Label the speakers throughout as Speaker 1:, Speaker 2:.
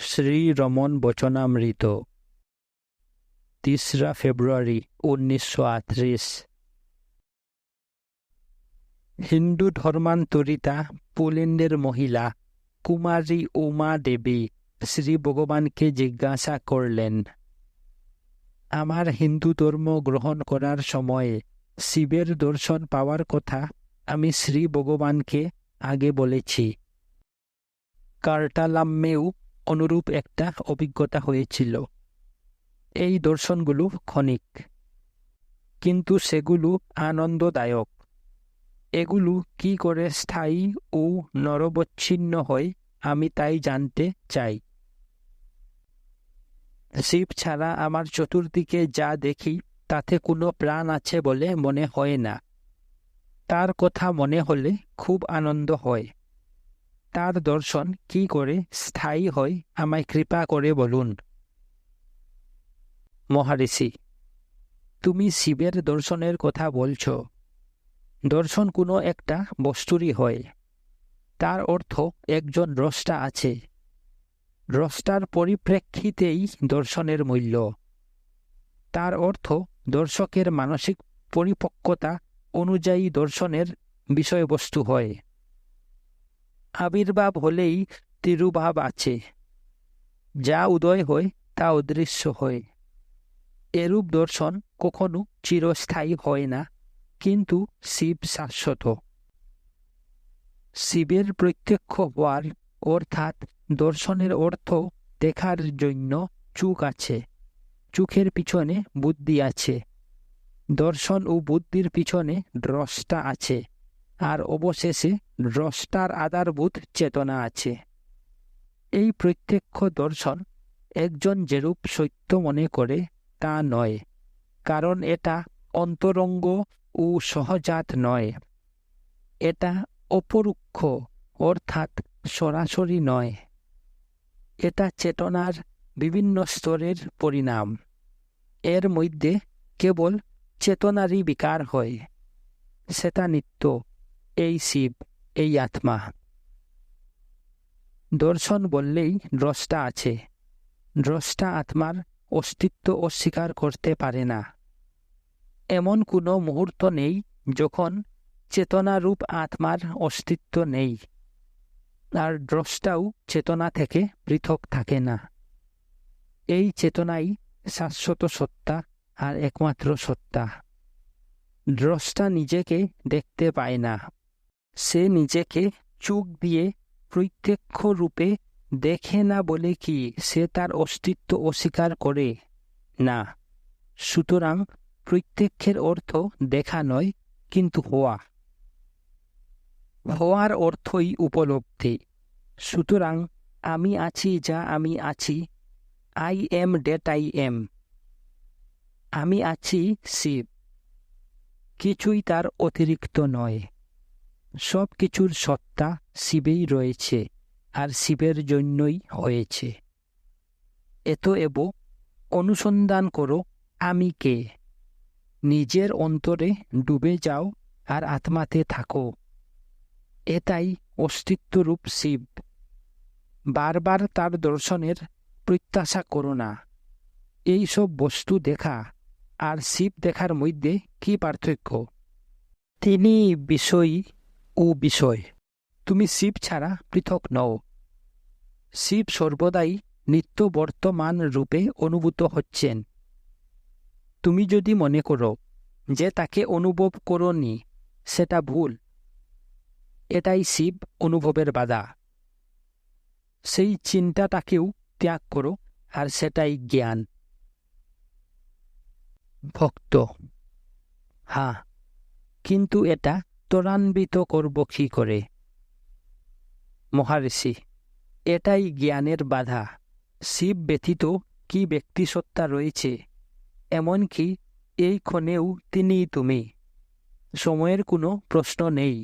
Speaker 1: শ্রী রমন বচনামৃত 3 ফেব্রুয়ারি 1938। হিন্দু ধর্মান্তরিতা পোল্যান্ডের মহিলা কুমারী উমা দেবী শ্রী ভগবানকে জিজ্ঞাসা করলেন, আমার হিন্দু ধর্ম গ্রহণ করার সময়ে শিবের দর্শন পাওয়ার কথা আমি শ্রী ভগবানকে আগে বলেছি। কার্টালাম্মেও অনুরূপ একটা অভিজ্ঞতা হয়েছিল। এই দর্শনগুলো ক্ষণিক, কিন্তু সেগুলো আনন্দদায়ক। এগুলো কি করে স্থায়ী ও নরবচ্ছিন্ন হয় আমি তাই জানতে চাই। শিব ছাড়া আমার চতুর্দিকে যা দেখি তাতে কোনো প্রাণ আছে বলে মনে হয় না। তার কথা মনে হলে খুব আনন্দ হয়। তার দর্শন কি করে স্থায়ী হয় আমায় কৃপা করে বলুন। মহারিষি, তুমি শিবের দর্শনের কথা বলছ। দর্শন কোনো একটা বস্তুরই হয়। তার অর্থ একজন দ্রষ্টা আছে। দ্রষ্টার পরিপ্রেক্ষিতেই দর্শনের মূল্য। তার অর্থ দর্শকের মানসিক পরিপক্কতা অনুযায়ী দর্শনের বিষয়বস্তু হয়। আবির্ভাব হলেই তিরুভাব আছে। যা উদয় হয় তা অদৃশ্য হয়। এরূপ দর্শন কখনো চিরস্থায়ী হয় না, কিন্তু শিব শাশ্বত। শিবের প্রত্যক্ষ হওয়ার অর্থাৎ দর্শনের অর্থ দেখার জন্য চোখ আছে। চোখের পিছনে বুদ্ধি আছে। দর্শন ও বুদ্ধির পিছনে দ্রষ্টা আছে, আর অবশেষে দ্রষ্টার আধারভূত চেতনা আছে। এই প্রত্যক্ষ দর্শন একজন যেরূপ সত্য মনে করে তা নয়, কারণ এটা অন্তরঙ্গ ও সহজাত নয়। এটা অপরোক্ষ, অর্থাৎ সরাসরি নয়। এটা চেতনার বিভিন্ন স্তরের পরিণাম। এর মধ্যে কেবল চেতনারই বিকার হয়। সেটা নিত্য। এই শিব, এই আত্মা। দর্শন বললেই দ্রষ্টা আছে। দ্রষ্টা আত্মার অস্তিত্ব অস্বীকার করতে পারে না। এমন কোনো মুহূর্ত নেই যখন চেতনারূপ আত্মার অস্তিত্ব নেই, আর দ্রষ্টাও চেতনা থেকে পৃথক থাকে না। এই চেতনাই শাশ্বত সত্তা আর একমাত্র সত্তা। দ্রষ্টা নিজেকে দেখতে পায় না। সে নিজেকে চোখ দিয়ে প্রত্যক্ষ রূপে দেখে না বলে কি সে তার অস্তিত্ব অস্বীকার করে? না। সুতরাং প্রত্যক্ষের অর্থ দেখা নয়, কিন্তু হওয়া। হওয়ার অর্থই উপলব্ধি। সুতরাং আমি আছি যা আমি আছি। I am that I am. আমি আছি শিব। কিছুই তার অতিরিক্ত নয়। সব কিছুর সত্তা শিবেই রয়েছে, আর শিবের জন্যই হয়েছে। এব অনুসন্ধান করো আমি কে। নিজের অন্তরে ডুবে যাও আর আত্মাতে থাকো। এটাই অস্তিত্বরূপ শিব। বারবার তার দর্শনের প্রত্যাশা করো না। এই সব বস্তু দেখা আর শিব দেখার মধ্যে কি পার্থক্য? তিনি বিষয়ী ও বিষয়। তুমি শিব ছাড়া পৃথক নও। শিব সর্বদাই নিত্য বর্তমান রূপে অনুভূত হচ্ছেন। তুমি যদি মনে করো যে তাকে অনুভব করোনি, সেটা ভুল। এটাই শিব অনুভবের বাধা। সেই চিন্তাটাকেও ত্যাগ করো, আর সেটাই জ্ঞান। ভক্ত: হ্যাঁ, কিন্তু এটা ত্বরান্বিত করব কি করে? মহারিষি: এটাই জ্ঞানের বাধা। শিব ব্যতীত কি ব্যক্তিসত্তা রয়েছে? এমনকি এই ক্ষণেও তিনিই তুমি। সময়ের কোনো প্রশ্ন নেই।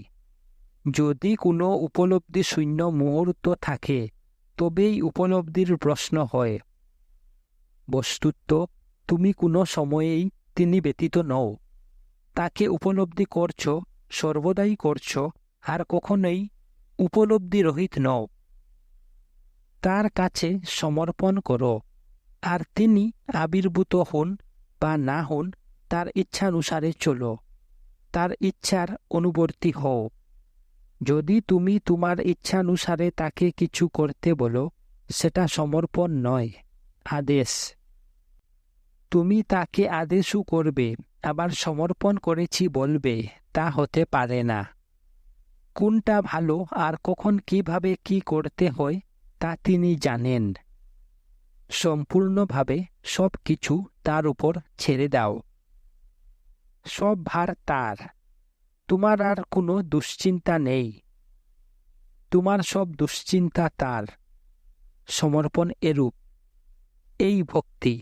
Speaker 1: যদি কোনো উপলব্ধি শূন্য মুহূর্ত থাকে, তবেই উপলব্ধির প্রশ্ন হয়। বস্তুত তুমি কোনো সময়েই তিনি ব্যতীত নও। তাকে উপলব্ধি করছ, সর্বদাই করছ, আর কখনোই উপলব্ধি রহিত নও। তার কাছে সমর্পণ করো, আর তিনি আবির্ভূত হন বা না হন, তার ইচ্ছানুসারে চলো, তার ইচ্ছার অনুবর্তী হও। যদি তুমি তোমার ইচ্ছানুসারে তাকে কিছু করতে বলো, সেটা সমর্পণ নয়, আদেশ। তুমি তাকে আদেশও করবে, আবার সমর্পণ করেছি বলবে, তা হতে পারে না। কোনটা ভালো আর কখন কিভাবে কি করতে হয় তা তিনি জানেন। সম্পূর্ণভাবে সব কিছু তার উপর ছেড়ে দাও। সব ভার তার, তোমার আর কোনো দুশ্চিন্তা নেই। তোমার সব দুশ্চিন্তা তার। সমর্পণ এরূপ, এই ভক্তি।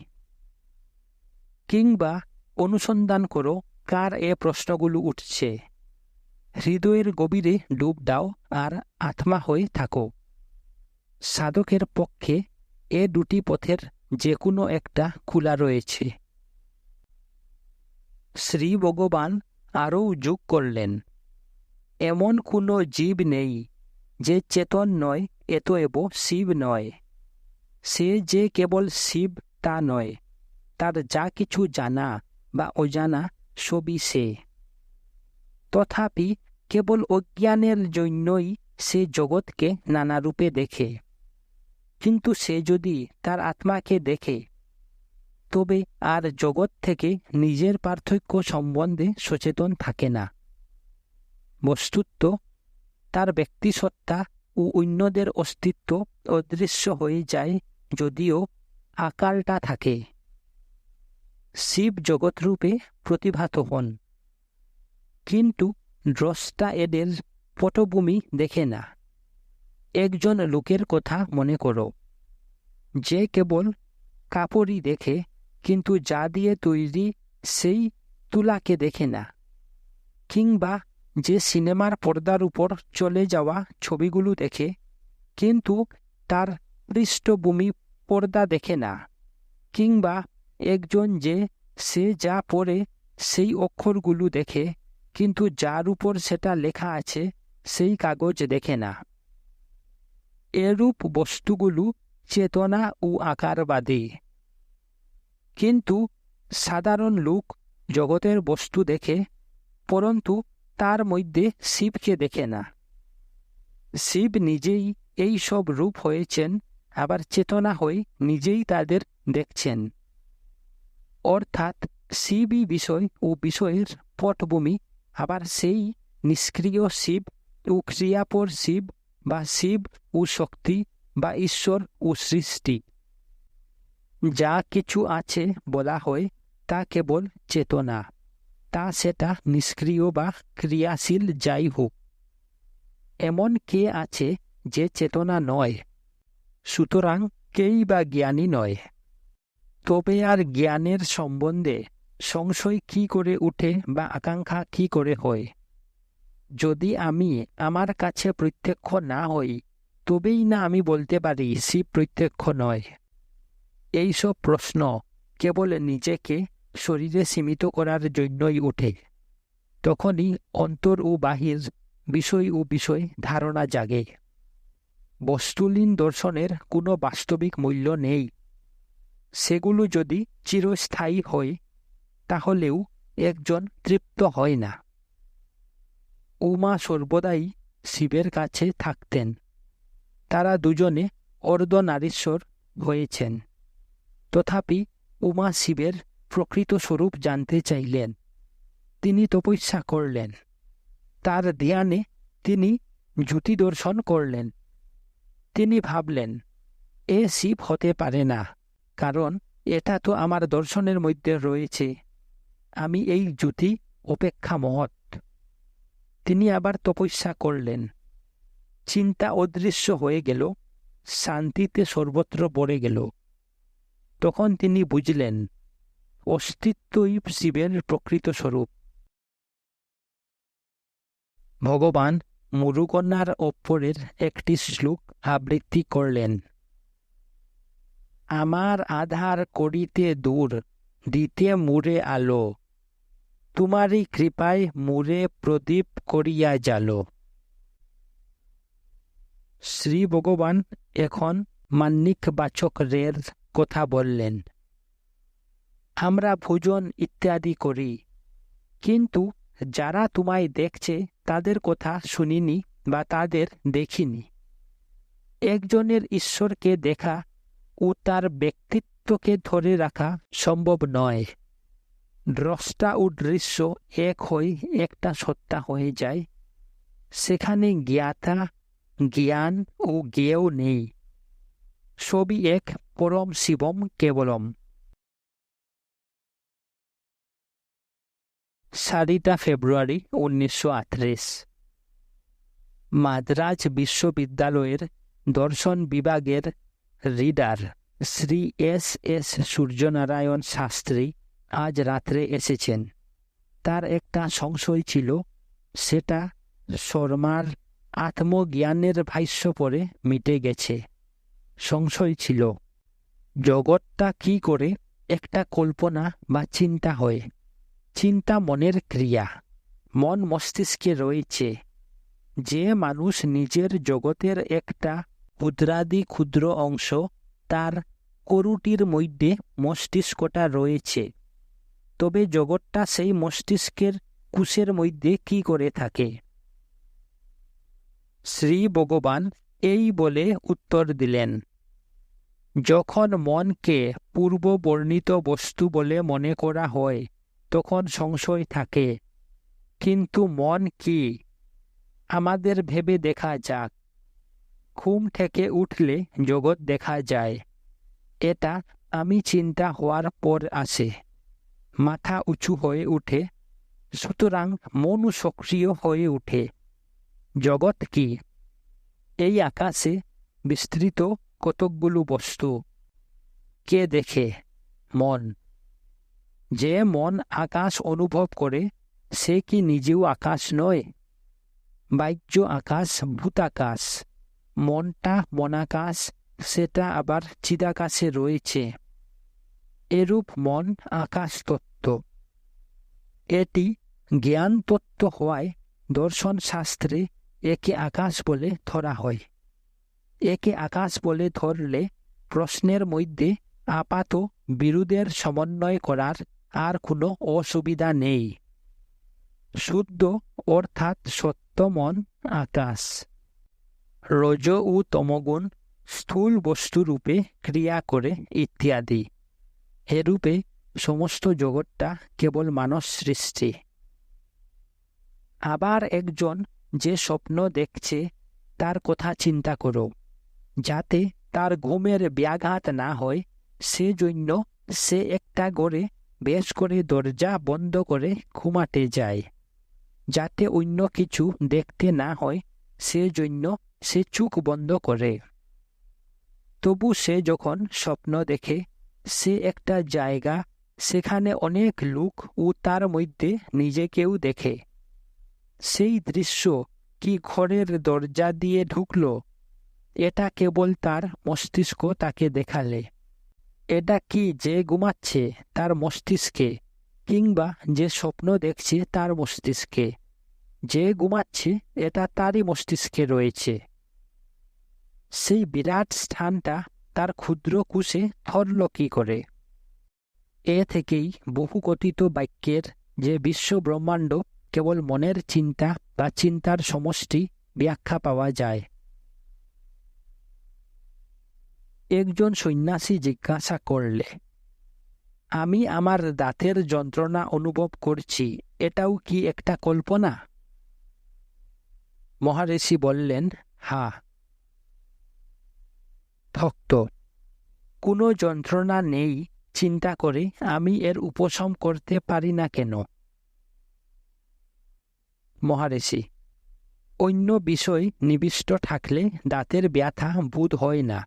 Speaker 1: কিংবা অনুসন্ধান করো কার এ প্রশ্নগুলো উঠছে। হৃদয়ের গভীরে ডুব দাও আর আত্মা হয়ে থাকো। সাধকের পক্ষে এ দুটি পথের যে কোনো একটা খোলা রয়েছে। শ্রী ভগবান আরও যোগ করলেন, এমন কোনো জীব নেই যে চেতন নয়, এতএব শিব নয়। সে যে কেবল শিব তা নয়, তার যা কিছু জানা বা অজানা সবই সে। তথাপি কেবল অজ্ঞানের জন্যই সে জগৎকে নানা রূপে দেখে। কিন্তু সে যদি তার আত্মাকে দেখে, তবে আর জগৎ থেকে নিজের পার্থক্য সম্বন্ধে সচেতন থাকে না। বস্তুত তার ব্যক্তিসত্তা ও অন্যদের অস্তিত্ব অদৃশ্য হয়ে যায়, যদিও আকারটা থাকে। শিব জগৎরূপে প্রতিভাত হন, কিন্তু দ্রষ্টা এদের পটভূমি দেখে না। একজন লোকের কথা মনে করো, যে কেবল কাপড়ই দেখে, কিন্তু যা দিয়ে তৈরি সেই তুলাকে দেখে না। কিংবা যে সিনেমার পর্দার উপর চলে যাওয়া ছবিগুলো দেখে, কিন্তু তার পৃষ্ঠভূমি পর্দা দেখে না। কিংবা একজন যে সে যা পড়ে সেই অক্ষরগুলো দেখে, কিন্তু যার উপর সেটা লেখা আছে সেই কাগজ দেখে না। এরূপ বস্তুগুলো চেতনা ও আকারবাদী। কিন্তু সাধারণ লোক জগতের বস্তু দেখে, পরন্তু তার মধ্যে শিবকে দেখে না। শিব নিজেই এই সব রূপ হয়েছেন, আবার চেতনা হয়ে নিজেই তাদের দেখছেন। অর্থাৎ শিবই বিষয় ও বিষয়ের পটভূমি, আবার সেই নিষ্ক্রিয় শিব ও ক্রিয়াপর শিব, বা শিব ও শক্তি, বা ঈশ্বর ও সৃষ্টি। যা কিছু আছে বলা হয় তা কেবল চেতনা, তা সেটা নিষ্ক্রিয় বা ক্রিয়াশীল যাই হোক। এমন কে আছে যে চেতনা নয়? সুতরাং কেই বা জ্ঞানী নয়। তবে আর জ্ঞানের সম্বন্ধে সংশয় কি করে উঠে বা আকাঙ্ক্ষা কি করে হয়? যদি আমি আমার কাছে প্রত্যক্ষ না হই, তবেই না আমি বলতে পারি শিব প্রত্যক্ষ নয়। এইসব প্রশ্ন কেবল নিজেকে শরীরে সীমিত করার জন্যই ওঠে। তখনই অন্তর ও বাহির, বিষয় ও বিষয় ধারণা জাগে। বস্তুলীন দর্শনের কোনো বাস্তবিক মূল্য নেই। সেগুলো যদি চিরস্থায়ী হয়, তাহলেও একজন তৃপ্ত হয় না। উমা সর্বদাই শিবের কাছে থাকতেন। তারা দুজনে অর্ধনারীশ্বর হয়েছেন। তথাপি উমা শিবের প্রকৃত স্বরূপ জানতে চাইলেন। তিনি তপস্যা করলেন। তার ধ্যানে তিনি জ্যোতি দর্শন করলেন। তিনি ভাবলেন, এ শিব হতে পারে না, কারণ এটা তো আমার দর্শনের মধ্যে রয়েছে। আমি এই জ্যোতি অপেক্ষা মহৎ। তিনি আবার তপস্যা করলেন। চিন্তা অদৃশ্য হয়ে গেল, শান্তিতে সর্বত্র ভরে গেল। তখন তিনি বুঝলেন, অস্তিত্বই শিবের প্রকৃত স্বরূপ। ভগবান মুরুকন্যার ওপরের একটি শ্লোক আবৃত্তি করলেন। আমার আধার করিতে দূর, দিতে মুরে আলো, তোমারই কৃপায় মুরে প্রদীপ করিয়া জালো। শ্রী ভগবান এখন মান্নিকবাচকের কথা বললেন। আমরা ভোজন ইত্যাদি করি, কিন্তু যারা তোমায় দেখছে তাদের কথা শুনিনি বা তাদের দেখিনি। একজনের ঈশ্বরকে দেখা ও তার ব্যক্তিত্বকে ধরে রাখা সম্ভব নয়। দ্রষ্টা ও দৃশ্য এক হয়ে একটা সত্তা হয়ে যায়। সেখানে জ্ঞাতা, জ্ঞান ও জ্ঞেয় নেই। সবই এক পরম শিবম কেবলম। 4 ফেব্রুয়ারি 1938। মাদ্রাজ বিশ্ববিদ্যালয়ের দর্শন বিভাগের রিডার শ্রী এস সূর্যনারায়ণ শাস্ত্রী আজ রাত্রে এসেছেন। তার একটা সংশয় ছিল, সেটা শর্মার আত্মজ্ঞানের ভাষ্য পড়ে মিটে গেছে। সংশয় ছিল, জগৎটা কি করে একটা কল্পনা বা চিন্তা হয়। চিন্তা মনের ক্রিয়া, মন মস্তিষ্কে রয়েছে। যে মানুষ নিজের জগতের একটা ক্ষুদ্রাদি ক্ষুদ্র অংশ, তার করুটির মধ্যে মস্তিষ্কটা রয়েছে, তবে জগৎটা সেই মস্তিষ্কের কুশের মধ্যে কি করে থাকে? শ্রী ভগবান এই বলে উত্তর দিলেন, যখন মনকে পূর্ব বর্ণিত বস্তু বলে মনে করা হয় তখন সংশয় থাকে। কিন্তু মন কি? আমাদের ভেবে দেখা যাক। ঘুম থেকে উঠলে জগৎ দেখা যায়। এটা আমি চিন্তা হওয়ার পর আসে। মাথা উঁচু হয়ে উঠে, সুতরাং মন সক্রিয় হয়ে উঠে। জগৎ কি? এই আকাশে বিস্তৃত কতকগুলো বস্তু। কে দেখে? মন। যে মন আকাশ অনুভব করে, সে কি নিজেও আকাশ নয়? বাহ্য আকাশ ভূতাকাশ, মনটা মনাকাশ, সেটা আবার চিদাকাশে রয়েছে। এরূপ মন আকাশ তত্ত্ব। এটি জ্ঞান তত্ত্ব হওয়ায় দর্শন শাস্ত্রে একে আকাশ বলে ধরা হয়। একে আকাশ বলে ধরলে প্রশ্নের মধ্যে আপাত বিরোধের সমন্বয় করার আর কোনো অসুবিধা নেই। শুদ্ধ অর্থাৎ সত্য মন আকাশ। রজ ও তমগুণ স্থূল বস্তুরূপে ক্রিয়া করে ইত্যাদি। এরূপে সমস্ত জগৎটা কেবল মানব সৃষ্টি। আবার একজন যে স্বপ্ন দেখছে তার কথা চিন্তা করো, যাতে তার ঘুমের ব্যাঘাত না হয় সেজন্য সে একটা ঘরে বেশ করে দরজা বন্ধ করে ঘুমাতে যায়। যাতে অন্য কিছু দেখতে না হয় সেজন্য সে চোখ বন্ধ করে। তবু সে যখন স্বপ্ন দেখে সে একটা জায়গা, সেখানে অনেক লোক ও তার মধ্যে নিজেকেও দেখে। সেই দৃশ্য কি ঘরের দরজা দিয়ে ঢুকল? এটা কেবল তার মস্তিষ্ক তাকে দেখালে। এটা কি যে ঘুমাচ্ছে তার মস্তিষ্কে, কিংবা যে স্বপ্ন দেখছে তার মস্তিষ্কে? যে ঘুমাচ্ছে এটা তারই মস্তিষ্কে রয়েছে। সেই বিরাট স্থানটা তার ক্ষুদ্র কোষে ধরল কি করে? এ থেকেই বহু কথিত বাক্যের যে বিশ্ব ব্রহ্মাণ্ড কেবল মনের চিন্তা বা চিন্তার সমষ্টি ব্যাখ্যা পাওয়া যায়। একজন সন্ন্যাসী জিজ্ঞাসা করলে, আমি আমার দাঁতের যন্ত্রণা অনুভব করছি, এটাও কি একটা কল্পনা? মহারিষি বললেন, হ্যাঁ। ভক্ত, কোনো যন্ত্রণা নেই চিন্তা করে আমি এর উপশম করতে পারি না কেন? মহারিষি, অন্য বিষয় নিবিষ্ট থাকলে দাঁতের ব্যথা বোধ হয় না,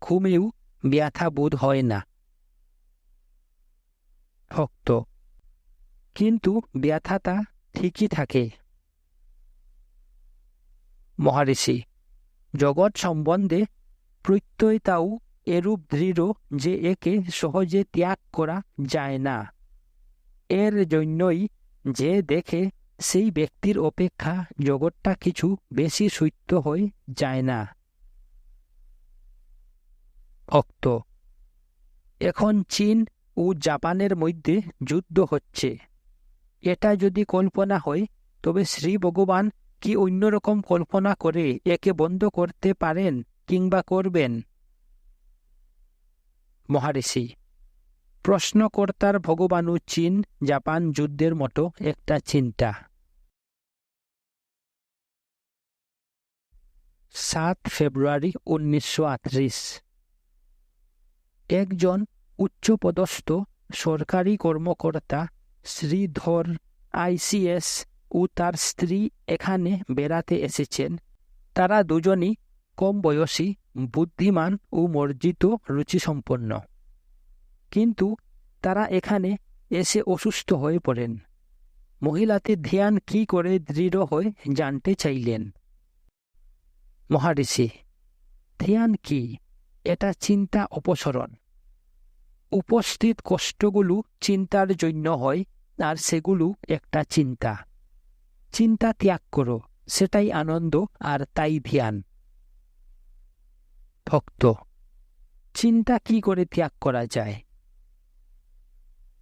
Speaker 1: ঘুমেও ব্যথা বোধ হয় না। ভক্ত, কিন্তু ব্যথাটা ঠিকই থাকে। মহারিষি, জগৎ সম্বন্ধে প্রত্যয়টাও এরূপ দৃঢ় যে একে সহজে ত্যাগ করা যায় না। এর জন্যই যে দেখে সেই ব্যক্তির অপেক্ষা জগৎটা কিছু বেশি সত্য হয়ে যায় না। ভক্ত: এখন চীন ও জাপানের মধ্যে যুদ্ধ হচ্ছে। এটা যদি কল্পনা হয়, তবে শ্রী ভগবান কি অন্যরকম কল্পনা করে একে বন্ধ করতে পারেন কিংবা করবেন? মহারিষি: প্রশ্নকর্তার ভগবান ও চীন জাপান যুদ্ধের মতো একটা চিন্তা। 7 ফেব্রুয়ারি 1938। একজন উচ্চপদস্থ সরকারি কর্মকর্তা শ্রীধর আইসিএস ও তার স্ত্রী এখানে বেড়াতে এসেছেন। তারা দুজনই কম বয়সী, বুদ্ধিমান ও মার্জিত রুচিসম্পন্ন। কিন্তু তারা এখানে এসে অসুস্থ হয়ে পড়েন। মহিলাটি ধ্যান কি করে দৃঢ় হয় জানতে চাইলেন। মহারিষি: ধ্যান কি? এটা চিন্তা অপসরণ। উপস্থিত কষ্টগুলো চিন্তার জন্য হয়, আর সেগুলো একটা চিন্তা। চিন্তা ত্যাগ করো, সেটাই আনন্দ, আর তাই ধ্যান। ভক্ত: চিন্তা কি করে ত্যাগ করা যায়?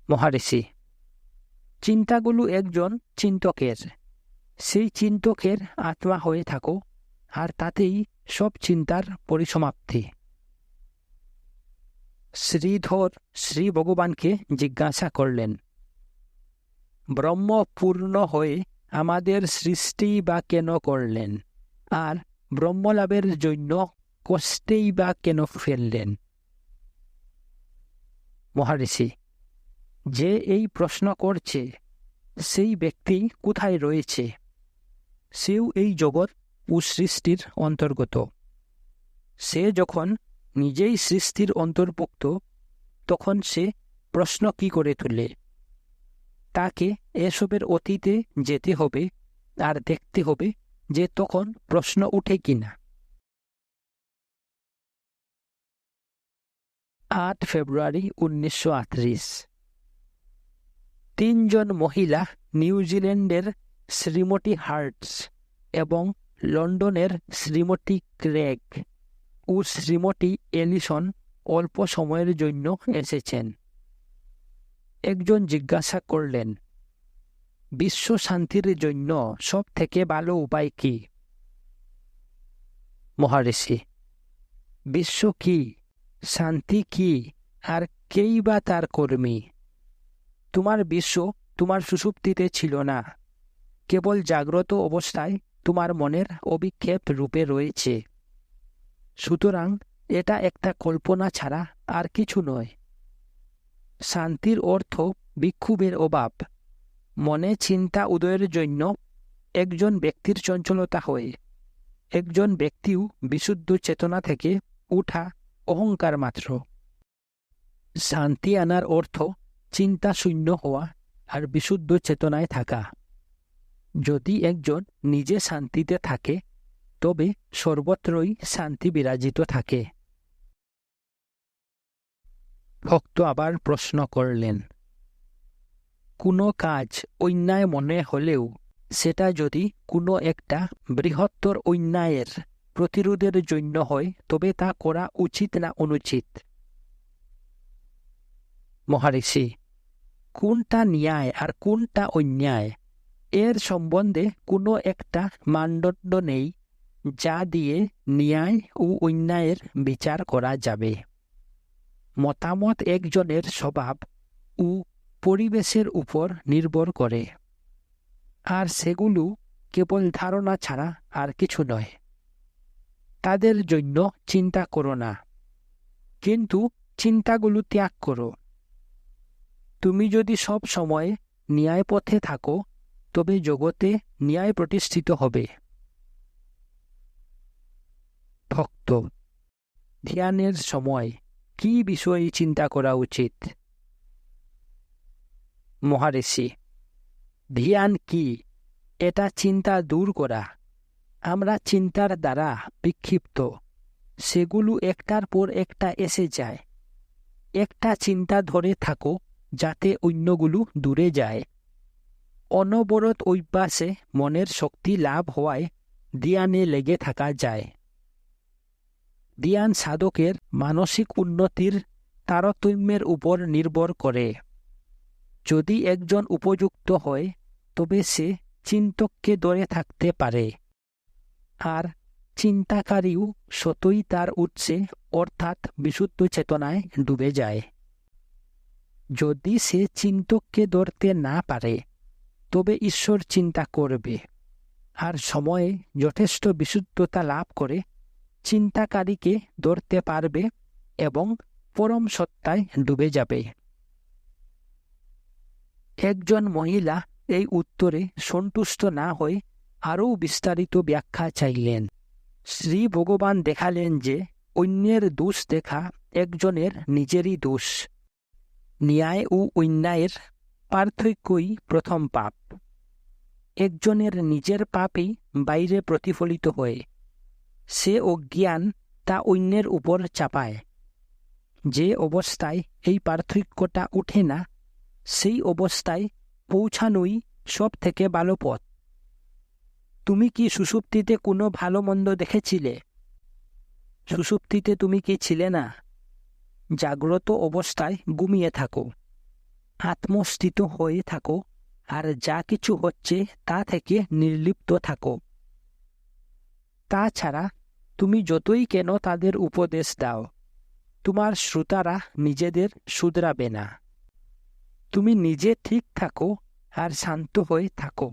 Speaker 1: মহারিষি: চিন্তাগুলো একজন চিন্তকের। সেই চিন্তকের আত্মা হয়ে থাকো, আর তাতেই সব চিন্তার পরিসমাপ্তি। শ্রীধর শ্রী ভগবানকে জিজ্ঞাসা করলেন, ব্রহ্ম পূর্ণ হয়ে আমাদের সৃষ্টি বা কেন করলেন, আর ব্রহ্মলাভের জন্য কষ্টেই বা কেন ফেললেন? মহারিষি: যে এই প্রশ্ন করছে সেই ব্যক্তি কোথায় রয়েছে? সেও এই জগৎ ও সৃষ্টির অন্তর্গত। সে যখন নিজেই সৃষ্টির অন্তর্ভুক্ত, তখন সে প্রশ্ন কি করে তোলে? তাকে এসবের অতীতে যেতে হবে আর দেখতে হবে যে তখন প্রশ্ন উঠে কিনা। 8 ফেব্রুয়ারি 1938। 3 জন মহিলা, নিউজিল্যান্ডের শ্রীমতী হার্টস এবং লন্ডনের শ্রীমতী ক্রেগ ও শ্রীমতী এলিসন অল্প সময়ের জন্য এসেছেন। একজন জিজ্ঞাসা করলেন, বিশ্ব শান্তির জন্য সব থেকে ভালো উপায় কি? মহারিষি: বিশ্ব কি, শান্তি কি, আর কেই বা তার কর্মী? তোমার বিশ্ব তোমার সুষুপ্তিতে ছিল না, কেবল জাগ্রত অবস্থায় তোমার মনের অবিক্ষেপ রূপে রয়েছে। সুতরাং এটা একটা কল্পনা ছাড়া আর কিছু নয়। শান্তির অর্থ বিক্ষোভের অভাব। মনে চিন্তা উদয়ের জন্য একজন ব্যক্তির চঞ্চলতা হয়। একজন ব্যক্তিও বিশুদ্ধ চেতনা থেকে উঠা অহংকার মাত্র। শান্তি আনার অর্থ চিন্তা শূন্য হওয়া আর বিশুদ্ধ চেতনায় থাকা। যদি একজন নিজে শান্তিতে থাকে, তবে সর্বত্রই শান্তি বিরাজিত থাকে। ভক্ত আবার প্রশ্ন করলেন, কোনো কাজ অন্যায় মনে হলেও সেটা যদি কোনো একটা বৃহত্তর অন্যায়ের প্রতিরোধের জন্য হয়, তবে তা করা উচিত না অনুচিত? মহারিষি: কোনটা ন্যায় আর কোনটা অন্যায়, এর সম্বন্ধে কোনো একটা মানদণ্ড নেই যা দিয়ে ন্যায় ও অন্যায়ের বিচার করা যাবে। মতামত একজনের স্বভাব ও পরিবেশের উপর নির্ভর করে, আর সেগুলো কেবল ধারণা ছাড়া আর কিছু নয়। তাদের জন্য চিন্তা করো না, কিন্তু চিন্তাগুলো ত্যাগ করো। তুমি যদি সব সময় ন্যায় পথে থাকো, তবে জগতে ন্যায় প্রতিষ্ঠিত হবে। ভক্ত: ধ্যানের সময় কি বিষয়ে চিন্তা করা উচিত? মহারিষি: ধ্যান কি? এটা চিন্তা দূর করা। আমরা চিন্তার দ্বারা বিক্ষিপ্ত, সেগুলো একটার পর একটা এসে যায়। একটা চিন্তা ধরে থাকো যাতে অন্যগুলো দূরে যায়। অনবরত অভ্যাসে মনের শক্তি লাভ হওয়ায় ধ্যানে লেগে থাকা যায়। ধ্যান সাধকের মানসিক উন্নতির তারতম্যের উপর নির্ভর করে। যদি একজন উপযুক্ত হয় তবে সে চিন্তককে ধরে থাকতে পারে, আর চিন্তাকারীও সতই তার উৎসে অর্থাৎ বিশুদ্ধ চেতনায় ডুবে যায়। যদি সে চিন্তককে ধরতে না পারে তবে ঈশ্বর চিন্তা করবে, আর সময়ে যথেষ্ট বিশুদ্ধতা লাভ করে চিন্তাকারীকে ধরতে পারবে এবং পরম সত্তায় ডুবে যাবে। একজন মহিলা এই উত্তরে সন্তুষ্ট না হয়ে আরও বিস্তারিত ব্যাখ্যা চাইলেন। শ্রী ভগবান দেখালেন যে অন্যের দোষ দেখা একজনের নিজেরই দোষ। ন্যায় ও অন্যায়ের পার্থক্যই প্রথম পাপ। একজনের নিজের পাপই বাইরে প্রতিফলিত হয়, সে অজ্ঞান তা অন্যের উপর চাপায়। যে অবস্থায় এই পার্থক্যটা ওঠে না, সেই অবস্থায় পৌঁছানোই সব থেকে ভালো পথ। তুমি কি সুষুপ্তিতে কোনো ভালো মন্দ দেখেছিলে? সুষুপ্তিতে তুমি কি ছিলে না? জাগ্রত অবস্থায় ঘুমিয়ে থাকো, আত্মস্থিত হয়ে থাকো, আর যা কিছু হচ্ছে তা থেকে নির্লিপ্ত থাকো। তাছাড়া তুমি যতই কেন তাদের উপদেশ দাও, তোমার শ্রোতারা নিজেদের শুধরাবে না। তুমি নিজে ঠিক থাকো আর শান্ত হয়ে থাকো।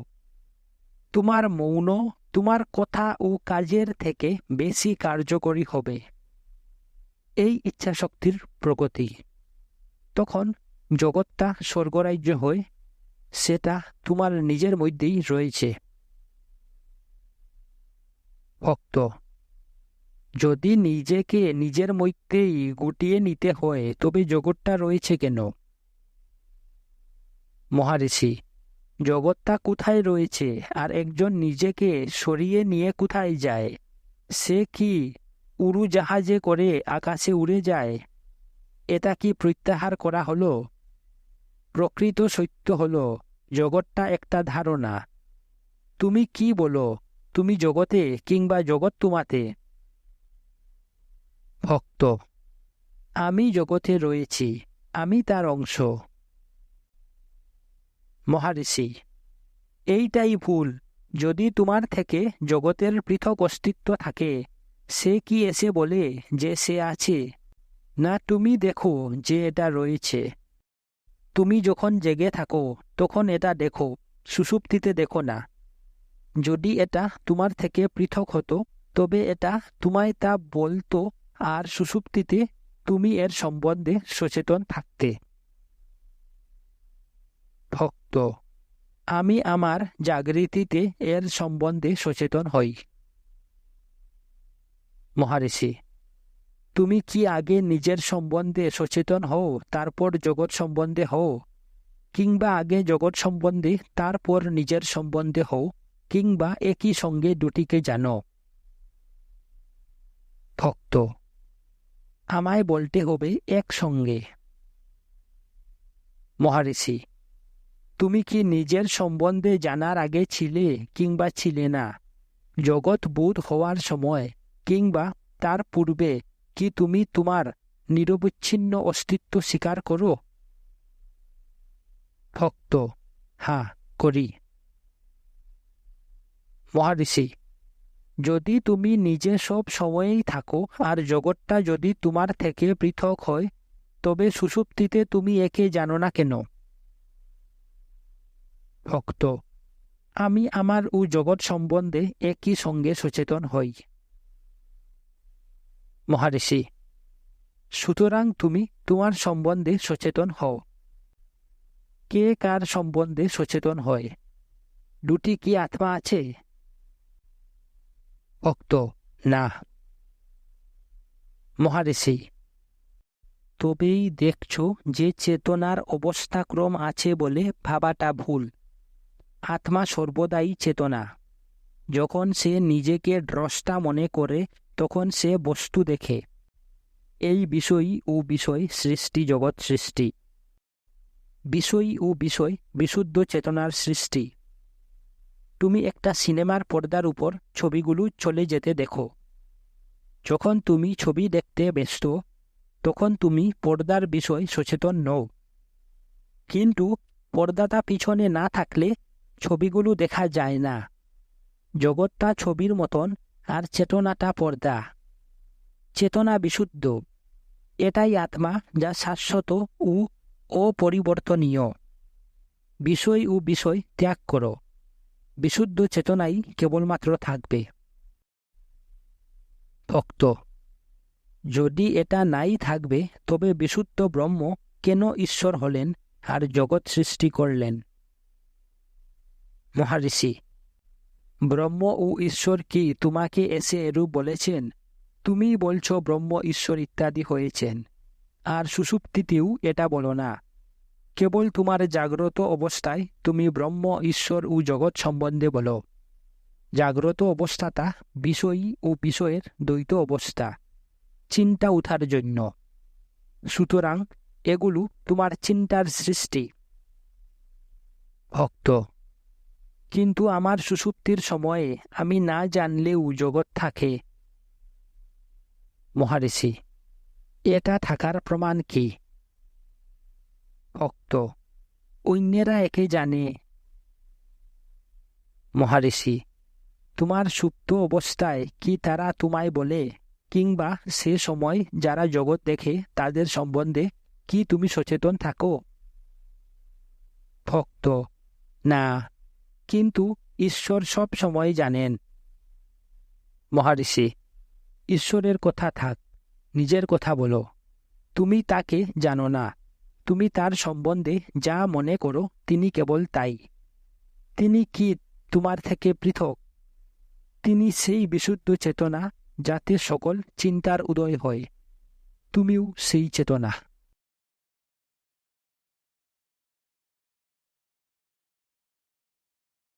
Speaker 1: তোমার মৌন তোমার কথা ও কাজের থেকে বেশি কার্যকরী হবে। এই ইচ্ছাশক্তির প্রগতি। তখন জগৎটা স্বর্গরাজ্য হয়, সেটা তোমার নিজের মধ্যেই রয়েছে। ভক্ত, যদি নিজেকে নিজের মধ্যেই গুটিয়ে নিতে হয় তবে জগৎটা রয়েছে কেন? মহারিষি, জগৎটা কোথায় রয়েছে আর একজন নিজেকে সরিয়ে নিয়ে কোথায় যায়? সে কি উড়োজাহাজে করে আকাশে উড়ে যায়? এটা কি প্রত্যাহার করা হলো? প্রকৃত সত্য হলো জগৎটা একটা ধারণা। তুমি কি বলো, তুমি জগতে কিংবা জগৎ তোমাতে? ভক্ত, আমি জগতে রয়েছি, আমি তার অংশ। মহারিষি, এইটাই ভুল। যদি তোমার থেকে জগতের পৃথক অস্তিত্ব থাকে, সে কি এসে বলে যে সে আছে? না, তুমি দেখো যে এটা রয়েছে। তুমি যখন জেগে থাকো তখন এটা দেখো, সুষুপ্তিতে দেখো না। যদি এটা তোমার থেকে পৃথক হতো তবে এটা তোমায় তা বলতো, আর সুষুপ্তিতে তুমি এর সম্বন্ধে সচেতন থাকতে। ভক্ত, আমি আমার জাগৃতিতে এর সম্বন্ধে সচেতন হই। মহারিষি, তুমি কি আগে নিজের সম্বন্ধে সচেতন হও তারপর জগৎ সম্বন্ধে হও, কিংবা আগে জগৎ সম্বন্ধে তারপর নিজের সম্বন্ধে হও, কিংবা একই সঙ্গে দুটিকে জানো? ভক্ত, আমায় বলতে হবে একসঙ্গে। মহারিষি, তুমি কি নিজের সম্বন্ধে জানার আগে ছিলে কিংবা ছিলে না? জগৎ বোধ হওয়ার সময় কিংবা তার পূর্বে কি তুমি তোমার নিরবচ্ছিন্ন অস্তিত্ব স্বীকার করো? ভক্ত, হ্যাঁ, করি। মহারিষি, যদি তুমি নিজে সব সময়েই থাকো আর জগৎটা যদি তোমার থেকে পৃথক হয় তবে সুষুপ্তিতে তুমি একে জানো না কেন? ভক্ত, আমি আমার ও জগৎ সম্বন্ধে একই সঙ্গে সচেতন হই। মহারিষি, সুতরাং তুমি তোমার সম্বন্ধে সচেতন হও। কে কার সম্বন্ধে সচেতন হয়? দুটি কি আত্মা আছে? ভক্ত, না। মহারিষি, তবেই দেখছ যে চেতনার অবস্থাক্রম আছে বলে ভাবাটা ভুল। আত্মা সর্বদাই চেতনা। যখন সে নিজেকে দ্রষ্টা মনে করে তখন সে বস্তু দেখে। এই বিষয় ও বিষয় সৃষ্টি জগৎ সৃষ্টি। বিষয় ও বিষয় বিশুদ্ধ চেতনার সৃষ্টি। তুমি একটা সিনেমার পর্দার উপর ছবিগুলো চলে যেতে দেখো। যখন তুমি ছবি দেখতে ব্যস্ত তখন তুমি পর্দার বিষয় সচেতন নও, কিন্তু পর্দাটা পিছনে না থাকলে ছবিগুলো দেখা যায় না। জগৎটা ছবির মতন, আর চেতনাটা পর্দা। চেতনা বিশুদ্ধ, এটাই আত্মা, যা শাশ্বত ও অপরিবর্তনীয়। বিষয় ও বিষয় ত্যাগ করো, বিশুদ্ধ চেতনাই কেবলমাত্র থাকবে। ভক্ত: যদি এটা নাই থাকবে তবে বিশুদ্ধ ব্রহ্ম কেন ঈশ্বর হলেন আর জগৎ সৃষ্টি করলেন? মহারিষি: ব্রহ্ম ও ঈশ্বর কি তোমাকে এসে এরূপ বলেছেন? তুমি বলছো ব্রহ্ম ঈশ্বর ইত্যাদি হয়েছেন, আর সুষুপ্তিতেও এটা বলো না। কেবল তোমার জাগ্রত অবস্থায় তুমি ব্রহ্ম, ঈশ্বর ও জগৎ সম্বন্ধে বলো। জাগ্রত অবস্থাটা বিষয়ী ও বিষয়ের দ্বৈত অবস্থা, চিন্তা উঠার জন্য। সুতরাং এগুলো তোমার চিন্তার সৃষ্টি। ভক্ত: কিন্তু আমার সুষুপ্তির সময়ে আমি না জানলেও জগৎ থাকে। মহারিষি: এটা থাকার প্রমাণ কি? ভক্ত: অন্যেরা একে জানে। মহারিষি: তোমার সুপ্ত অবস্থায় কি তারা তোমায় বলে, কিংবা সে সময় যারা জগৎ দেখে তাদের সম্বন্ধে কি তুমি সচেতন থাকো? ভক্ত: না, কিন্তু ঈশ্বর সব সময় জানেন। মহারিষি: ঈশ্বরের কথা থাক, নিজের কথা বলো। তুমি তাকে জানো না, তুমি তার সম্বন্ধে যা মনে করো তিনি কেবল তাই। তিনি কি তোমার থেকে পৃথক? তিনি সেই বিশুদ্ধ চেতনা যাতে সকল চিন্তার উদয় হয়। তুমিও সেই চেতনা।